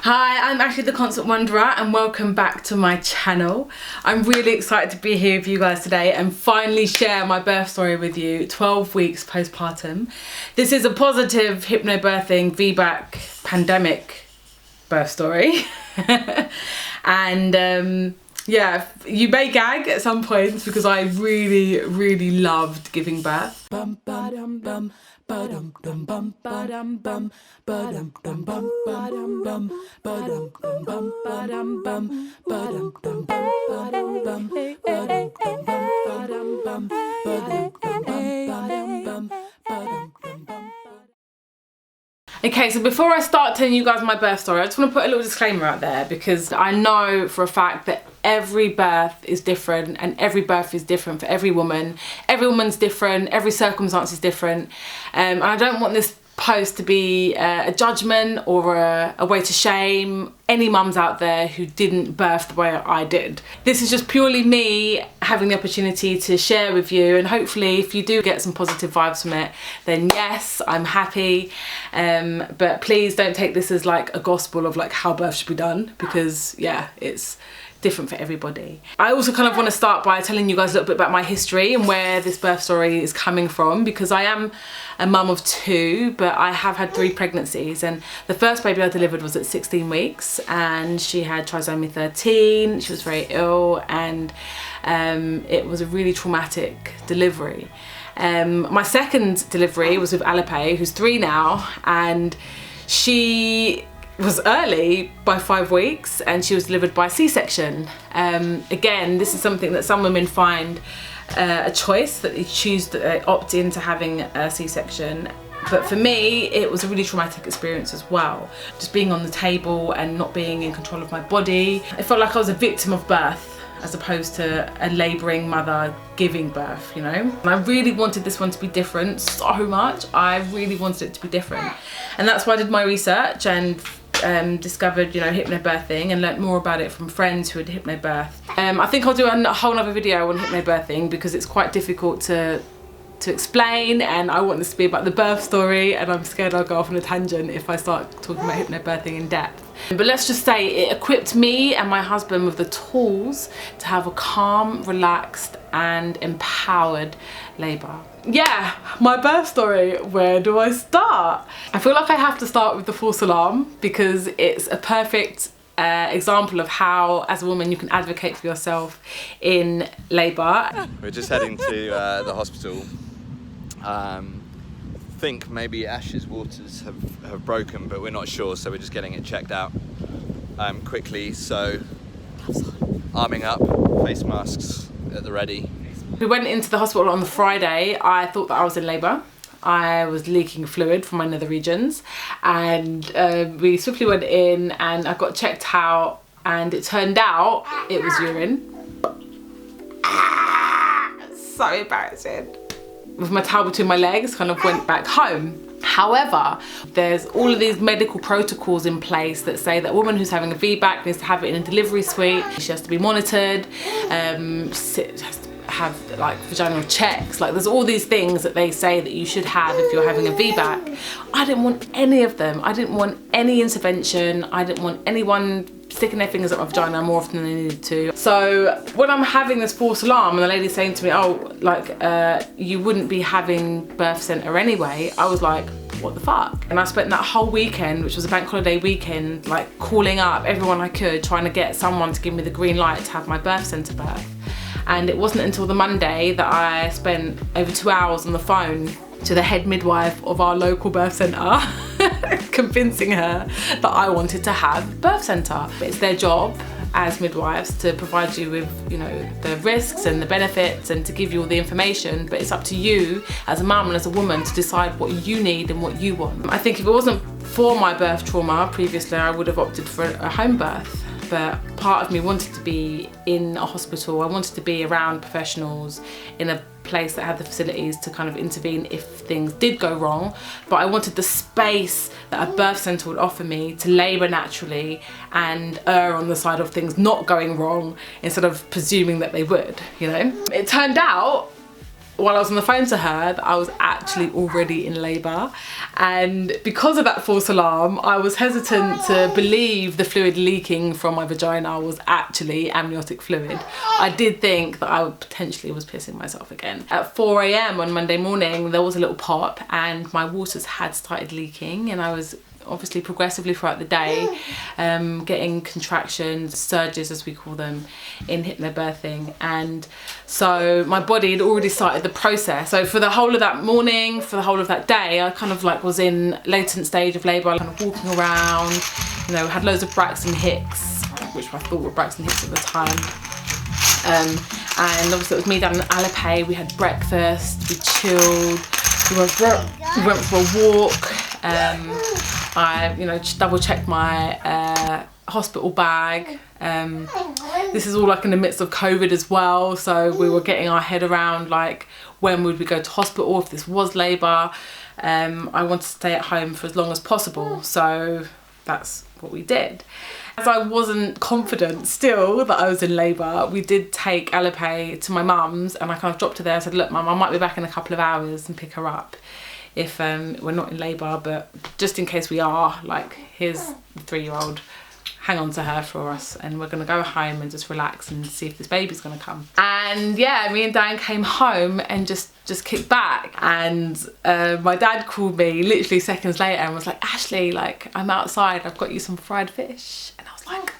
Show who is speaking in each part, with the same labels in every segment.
Speaker 1: Hi, I'm Ashley the Constant Wanderer and welcome back to my channel. I'm really excited to be here with you guys today and finally share my birth story with you, 12 weeks postpartum. This is a positive hypnobirthing Vbac pandemic birth story. And yeah, you may gag at some points because I really loved giving birth. Okay, so before I start telling you guys my birth story, I just want to put a little disclaimer out there because I know for a fact that every birth is different and every birth is different for every woman. Every woman's different, every circumstance is different. And I don't want this post to be a judgment or a way to shame any mums out there who didn't birth the way I did. This is just purely me having the opportunity to share with you, and hopefully if you do get some positive vibes from it, then yes, I'm happy. But please don't take this as like a gospel of like how birth should be done, because yeah, it's different for everybody. I also kind of want to start by telling you guys a little bit about my history and where this birth story is coming from, because I am a mum of two, but I have had 3 pregnancies, and the first baby I delivered was at 16 weeks and she had trisomy 13. She was very ill and it was a really traumatic delivery. My second delivery was with Alipe, who's 3 now, and she was early by 5 weeks and she was delivered by C-section. Again, this is something that some women find a choice, that they choose to opt into having a C-section. But for me, it was a really traumatic experience as well. Just being on the table and not being in control of my body. I felt like I was a victim of birth as opposed to a labouring mother giving birth, you know? And I really wanted this one to be different so much. I really wanted it to be different. And that's why I did my research and discovered, you know, hypnobirthing and learnt more about it from friends who had hypnobirthed. I think I'll do a whole other video on hypnobirthing because it's quite difficult to explain, and I want this to be about the birth story, and I'm scared I'll go off on a tangent if I start talking about hypnobirthing in depth. But let's just say it equipped me and my husband with the tools to have a calm, relaxed and empowered labour. Yeah, my birth story, where do I start? I feel like I have to start with the false alarm because it's a perfect example of how, as a woman, you can advocate for yourself in labour.
Speaker 2: We're just heading to the hospital. Think maybe Ash's waters have broken, but we're not sure, so we're just getting it checked out quickly. So arming up, face masks at the ready.
Speaker 1: We went into the hospital on the Friday. I thought that I was in labour. I was leaking fluid from my nether regions, and we swiftly went in and I got checked out, and it turned out it was urine. So embarrassing. With my towel between my legs, kind of went back home. However, there's all of these medical protocols in place that say that a woman who's having a VBAC needs to have it in a delivery suite. She has to be monitored, has to have like vaginal checks. Like, there's all these things that they say that you should have if you're having a VBAC. I didn't want any of them. I didn't want any intervention. I didn't want anyone sticking their fingers up my vagina more often than they needed to. So when I'm having this false alarm and the lady's saying to me, oh, like, you wouldn't be having birth centre anyway, I was like, what the fuck? And I spent that whole weekend, which was a bank holiday weekend, like calling up everyone I could, trying to get someone to give me the green light to have my birth centre birth. And it wasn't until the Monday that I spent over 2 hours on the phone to the head midwife of our local birth centre, convincing her that I wanted to have birth centre. It's their job as midwives to provide you with, you know, the risks and the benefits and to give you all the information, but it's up to you as a mum and as a woman to decide what you need and what you want. I think if it wasn't for my birth trauma previously, I would have opted for a home birth. But part of me wanted to be in a hospital. I wanted to be around professionals in a place that had the facilities to kind of intervene if things did go wrong. But I wanted the space that a birth centre would offer me to labour naturally and err on the side of things not going wrong instead of presuming that they would, you know? It turned out while I was on the phone to her that I was actually already in labour, and because of that false alarm I was hesitant to believe the fluid leaking from my vagina was actually amniotic fluid. I did think that I potentially was pissing myself again. At 4 AM on Monday morning there was a little pop and my waters had started leaking, and I was obviously progressively throughout the day getting contractions, surges as we call them in hypnobirthing. And so my body had already started the process. So for the whole of that morning, for the whole of that day, I kind of like was in latent stage of labour, kind of walking around, you know, had loads of Braxton Hicks, which I thought were Braxton Hicks at the time. And obviously it was me down in Alipay. We had breakfast, we chilled, we went for a walk. I, you know, double checked my hospital bag. This is all like in the midst of COVID as well, so we were getting our head around like when would we go to hospital if this was labour. I wanted to stay at home for as long as possible, so that's what we did. As I wasn't confident still that I was in labour, we did take Alipay to my mum's, and I kind of dropped her there. I said, look mum, I might be back in a couple of hours and pick her up if we're not in labour, but just in case we are, like, here's the 3-year-old, hang on to her for us, and we're gonna go home and just relax and see if this baby's gonna come. And yeah, me and Dan came home and just kicked back, and my dad called me literally seconds later and was like, Ashley, like, I'm outside, I've got you some fried fish. And I was like,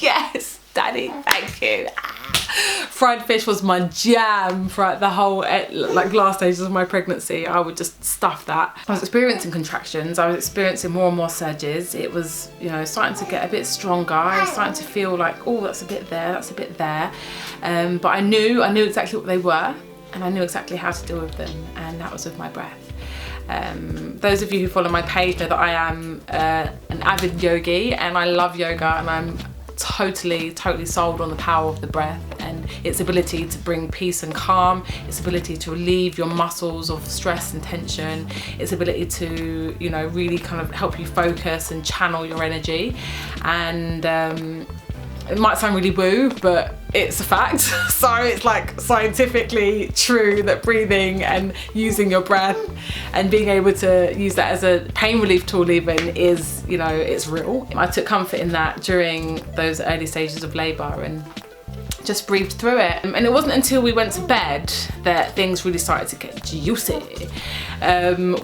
Speaker 1: yes, yes, Daddy, thank you. Fried fish was my jam throughout the whole like last stages of my pregnancy. I would just stuff that. I was experiencing contractions, I was experiencing more and more surges. It was, you know, starting to get a bit stronger. I was starting to feel like, oh, that's a bit there, that's a bit there. But I knew exactly what they were, and I knew exactly how to deal with them, and that was with my breath. Those of you who follow my page know that I am an avid yogi, and I love yoga, and I'm totally sold on the power of the breath and its ability to bring peace and calm, its ability to relieve your muscles of stress and tension, its ability to, you know, really kind of help you focus and channel your energy. And it might sound really woo, but it's a fact. So it's like scientifically true that breathing and using your breath and being able to use that as a pain relief tool even is, you know, it's real. I took comfort in that during those early stages of labour and just breathed through it. And it wasn't until we went to bed that things really started to get juicy.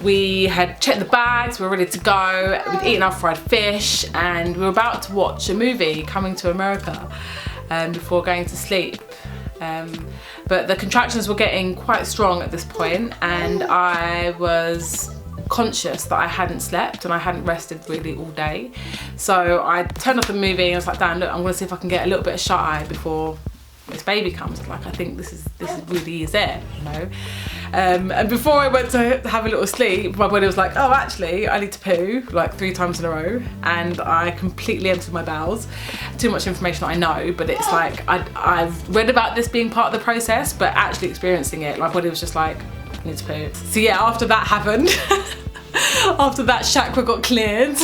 Speaker 1: We had checked the bags, we were ready to go, we'd eaten our fried fish, and we were about to watch a movie, Coming to America, before going to sleep. But the contractions were getting quite strong at this point, and I was conscious that I hadn't slept and I hadn't rested really all day. So I turned off the movie and I was like, Dan, look, I'm gonna see if I can get a little bit of shut eye before this baby comes. Like, I think this is really is it, you know. And before I went to have a little sleep, my body was like, oh, actually, I need to poo like 3 times in a row, and I completely emptied my bowels. Too much information I know, but it's like I've read about this being part of the process, but actually experiencing it, my body was just like, I need to poo. So yeah, after that happened, after that chakra got cleared,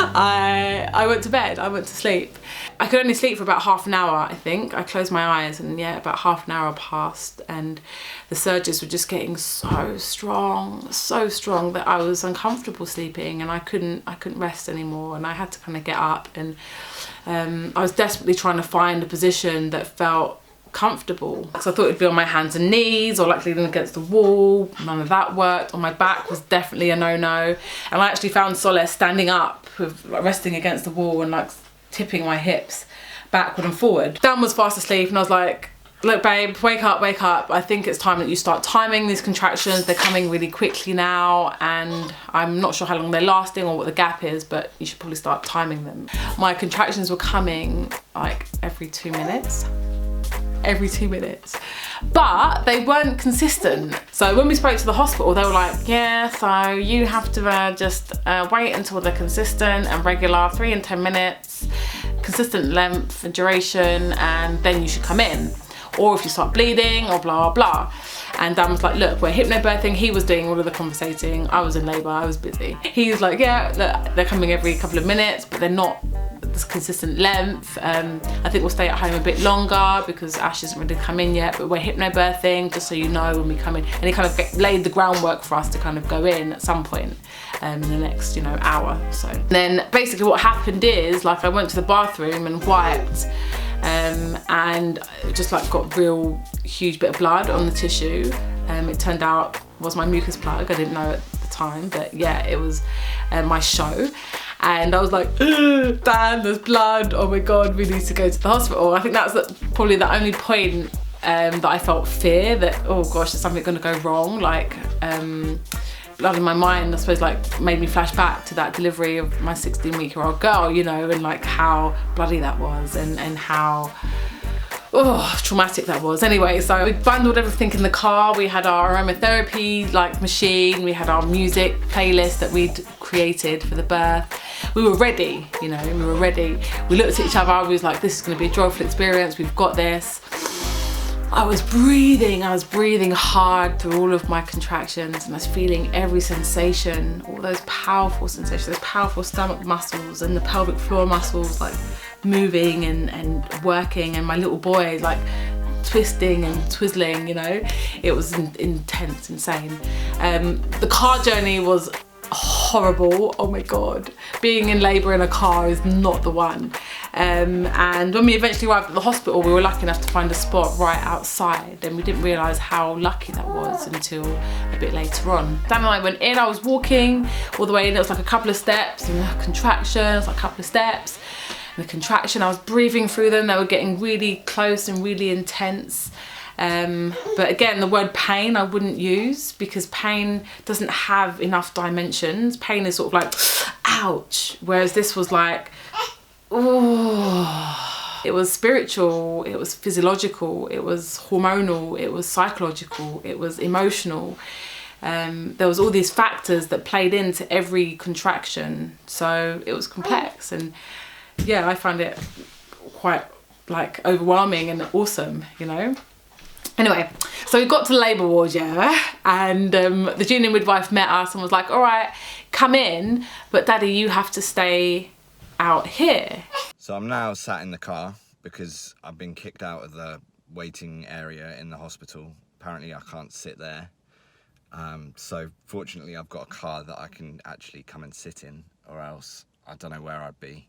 Speaker 1: I went to bed, I went to sleep. I could only sleep for about half an hour, I think. I closed my eyes and yeah, about half an hour passed, and the surges were just getting so strong that I was uncomfortable sleeping, and I couldn't rest anymore, and I had to kind of get up, and I was desperately trying to find a position that felt comfortable. So I thought it'd be on my hands and knees or like leaning against the wall. None of that worked. On my back was definitely a no-no. And I actually found solace standing up with like resting against the wall and like tipping my hips backward and forward. Dan was fast asleep and I was like, look babe, wake up, wake up. I think it's time that you start timing these contractions. They're coming really quickly now, and I'm not sure how long they're lasting or what the gap is, but you should probably start timing them. My contractions were coming like every 2 minutes. Every 2 minutes, but they weren't consistent. So when we spoke to the hospital, they were like, yeah, so you have to just wait until they're consistent and regular, 3 and 10 minutes, consistent length and duration, and then you should come in. Or if you start bleeding or blah, blah, blah. And Dan was like, look, we're hypnobirthing. He was doing all of the conversating. I was in labour, I was busy. He was like, yeah, look, they're coming every couple of minutes, but they're not the this consistent length. I think we'll stay at home a bit longer because Ash isn't ready to come in yet, but we're hypnobirthing, just so you know, when we come in. And he kind of laid the groundwork for us to kind of go in at some point in the next, you know, hour or so. Then basically what happened is, like, I went to the bathroom and wiped, and just like got real huge bit of blood on the tissue. It turned out was my mucus plug. I didn't know at the time, but yeah, it was my show. And I was like, Dan, there's blood, oh my God, we need to go to the hospital. I think that's probably the only point that I felt fear that, oh gosh, is something gonna go wrong? Like, blood in my mind, I suppose, like made me flash back to that delivery of my 16-week-old girl, you know, and like how bloody that was and how traumatic that was. Anyway, so we bundled everything in the car. We had our aromatherapy like machine, we had our music playlist that we'd created for the birth. We were ready, you know, we were ready. We looked at each other, we was like, this is gonna be a joyful experience, we've got this. I was breathing hard through all of my contractions, and I was feeling every sensation, all those powerful sensations, those powerful stomach muscles and the pelvic floor muscles like moving and working, and my little boy like twisting and twizzling, you know. It was intense, insane. The car journey was horrible, oh my God. Being in labour in a car is not the one. And when we eventually arrived at the hospital, we were lucky enough to find a spot right outside, and we didn't realise how lucky that was until a bit later on. Dan and I went in, I was walking all the way in, it was like a couple of steps, and a contraction, it was like a couple of steps, and a contraction, I was breathing through them, they were getting really close and really intense. But again, the word pain I wouldn't use, because pain doesn't have enough dimensions. Pain is sort of like, ouch, whereas this was like, oh, it was spiritual, it was physiological, it was hormonal, it was psychological, it was emotional. There was all these factors that played into every contraction, so it was complex. And yeah, I found it quite like overwhelming and awesome, you know. Anyway, so we got to the labour ward, yeah, and the junior midwife met us and was like, all right, come in, but Daddy, you have to stay out here.
Speaker 2: So I'm now sat in the car because I've been kicked out of the waiting area in the hospital. Apparently I can't sit there. So fortunately I've got a car that I can actually come and sit in, or else I don't know where I'd be.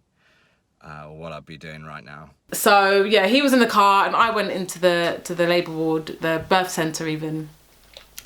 Speaker 2: Or what I'd be doing right now.
Speaker 1: So yeah, he was in the car and I went into the labour ward, the birth centre even,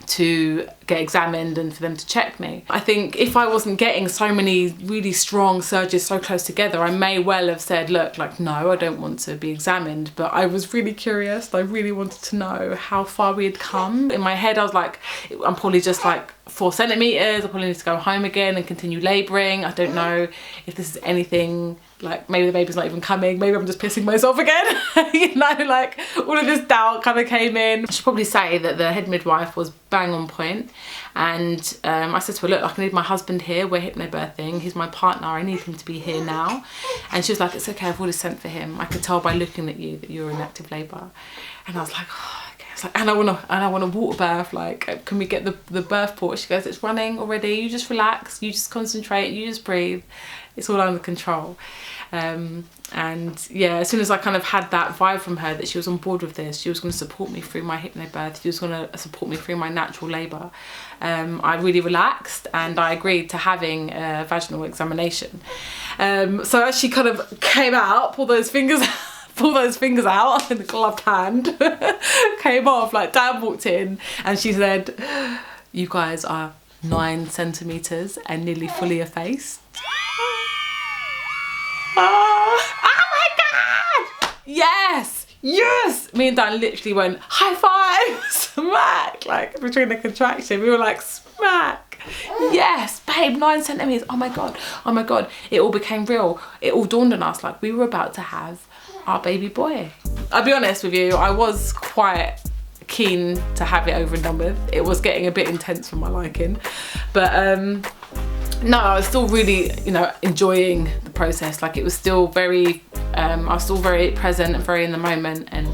Speaker 1: to get examined and for them to check me. I think if I wasn't getting so many really strong surges so close together, I may well have said, look, like, no, I don't want to be examined. But I was really curious. I really wanted to know how far we had come. In my head, I was like, I'm probably just like 4 centimetres. I probably need to go home again and continue labouring. I don't know if this is anything, like maybe the baby's not even coming. Maybe I'm just pissing myself again. You know, like all of this doubt kind of came in. I should probably say that the head midwife was bang on point. And I said to her, look, I need my husband here, we're hypnobirthing, he's my partner, I need him to be here now. And she was like, it's okay, I've already sent for him. I could tell by looking at you that you're in active labour. And I was like, oh, okay. I was like, and I want a water birth, like, can we get the birth port? She goes, it's running already, you just relax, you just concentrate, you just breathe. It's all under control. And yeah, as soon as I kind of had that vibe from her that she was on board with this, she was going to support me through my hypnobirth, she was going to support me through my natural labour, I really relaxed and I agreed to having a vaginal examination. So as she kind of came out, pulled those fingers out in the gloved hand, came off, like Dan walked in and she said, you guys are 9 centimetres and nearly fully effaced. Oh my God! Yes! Yes! Me and Dan literally went, high five! Smack! Like between the contraction, we were like, smack! Yes, babe, 9 centimetres. Oh my God. Oh my God. It all became real. It all dawned on us like we were about to have our baby boy. I'll be honest with you, I was quite keen to have it over and done with. It was getting a bit intense for my liking. But no, I was still really, you know, enjoying the process. Like it was still very, I was still very present and very in the moment. And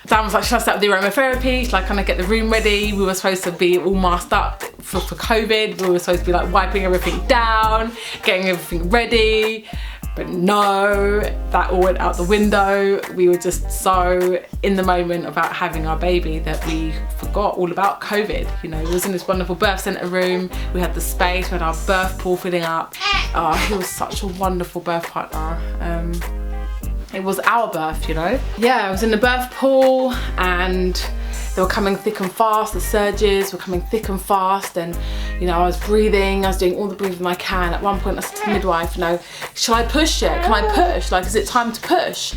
Speaker 1: Dan was like, should I start with the aromatherapy? Should I kind of get the room ready? We were supposed to be all masked up for COVID. We were supposed to be like wiping everything down, getting everything ready. But no, that all went out the window. We were just so in the moment about having our baby that we forgot all about COVID. You know, we was in this wonderful birth centre room. We had the space, we had our birth pool filling up. Oh, he was such a wonderful birth partner. It was our birth, you know. Yeah, I was in the birth pool and they were coming thick and fast. The surges were coming thick and fast, and you know, I was breathing. I was doing all the breathing I can. At one point, I said to the midwife, "No, shall I push it? Can I push? Like, is it time to push?"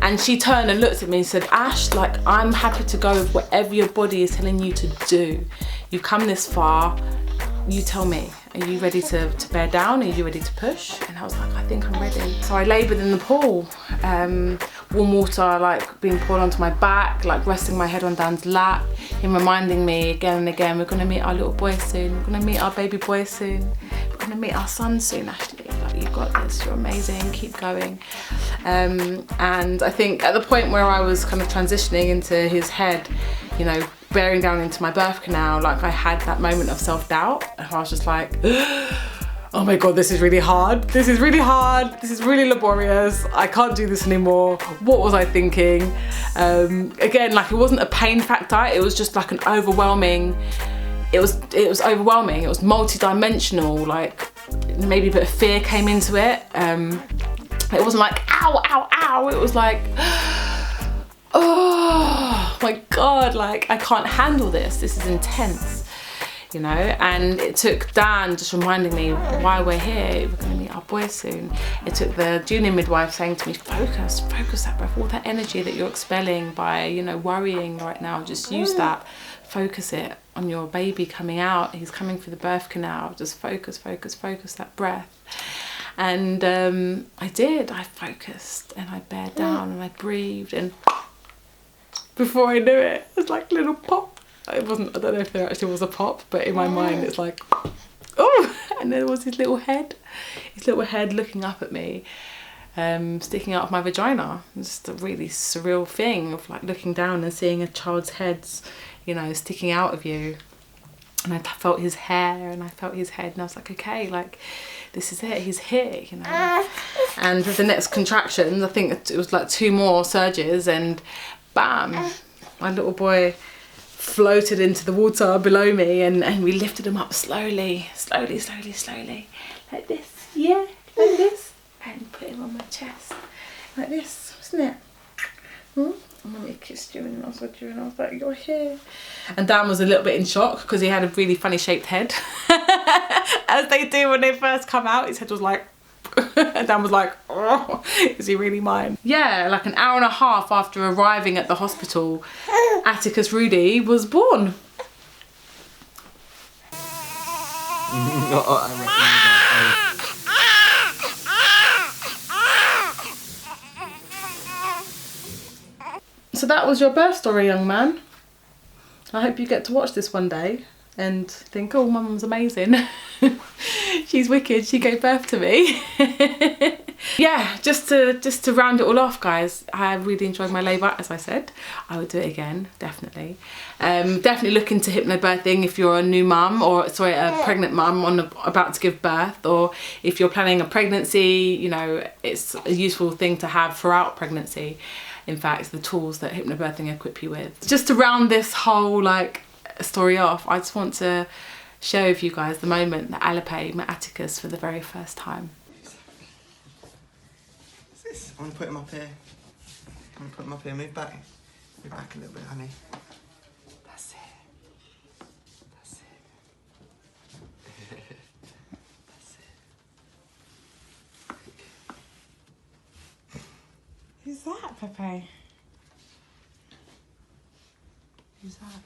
Speaker 1: And she turned and looked at me and said, "Ash, like, I'm happy to go with whatever your body is telling you to do. You've come this far. You tell me. Are you ready to bear down? Are you ready to push?" And I was like, "I think I'm ready." So I laboured in the pool. Warm water like being poured onto my back, like resting my head on Dan's lap, him reminding me again and again, we're gonna meet our little boy soon, we're gonna meet our baby boy soon, we're gonna meet our son soon, Ashley, like, you've got this, you're amazing, keep going. And I think at the point where I was kind of transitioning into his head, you know, bearing down into my birth canal, like I had that moment of self-doubt, and I was just like, oh my God, this is really hard. This is really hard. This is really laborious. I can't do this anymore. What was I thinking? Again, like, it wasn't a pain factor. It was just like an overwhelming, it was overwhelming. It was multi-dimensional, like maybe a bit of fear came into it. It wasn't like, ow, ow, ow. It was like, oh my God, like I can't handle this. This is intense. You know, and it took Dan just reminding me why we're here, we're going to meet our boy soon. It took the junior midwife saying to me, focus that breath, all that energy that you're expelling by, you know, worrying right now, just use that, focus it on your baby coming out, he's coming through the birth canal, just focus that breath. And I did, I focused and I bared down and I breathed, and before I knew it, it was like a little pop. It wasn't, I don't know if there actually was a pop, but in my mind it's like, oh, and there was his little head looking up at me, sticking out of my vagina. It's just a really surreal thing of like looking down and seeing a child's heads, you know, sticking out of you. And I felt his hair and I felt his head, and I was like, okay, like this is it, he's here, you know. And with the next contractions, I think it was like 2 more surges, and bam, my little boy floated into the water below me, and we lifted him up slowly, like this, yeah, like this, and put him on my chest, like this, wasn't it? And then we kissed you and I was like, you're here. And Dan was a little bit in shock because he had a really funny shaped head, as they do when they first come out. His head was like, and Dan was like, oh, is he really mine? Yeah, like an hour and a half after arriving at the hospital, Atticus Rudy was born. So that was your birth story, young man. I hope you get to watch this one day and think, oh, my mum's amazing. She's wicked, she gave birth to me. Yeah, just to round it all off, guys, I really enjoyed my labour, as I said. I would do it again, definitely. Definitely look into hypnobirthing if you're a new mum, or sorry, a pregnant mum about to give birth, or if you're planning a pregnancy, you know, it's a useful thing to have throughout pregnancy. In fact, the tools that hypnobirthing equip you with. Just to round this whole like story off, I just want to share with you guys the moment that Alipe met Atticus for the very first time.
Speaker 3: What's this? I'm gonna put him up here. Move back a little bit, honey. That's it. That's it.
Speaker 1: Who's that, Pepe? Who's that?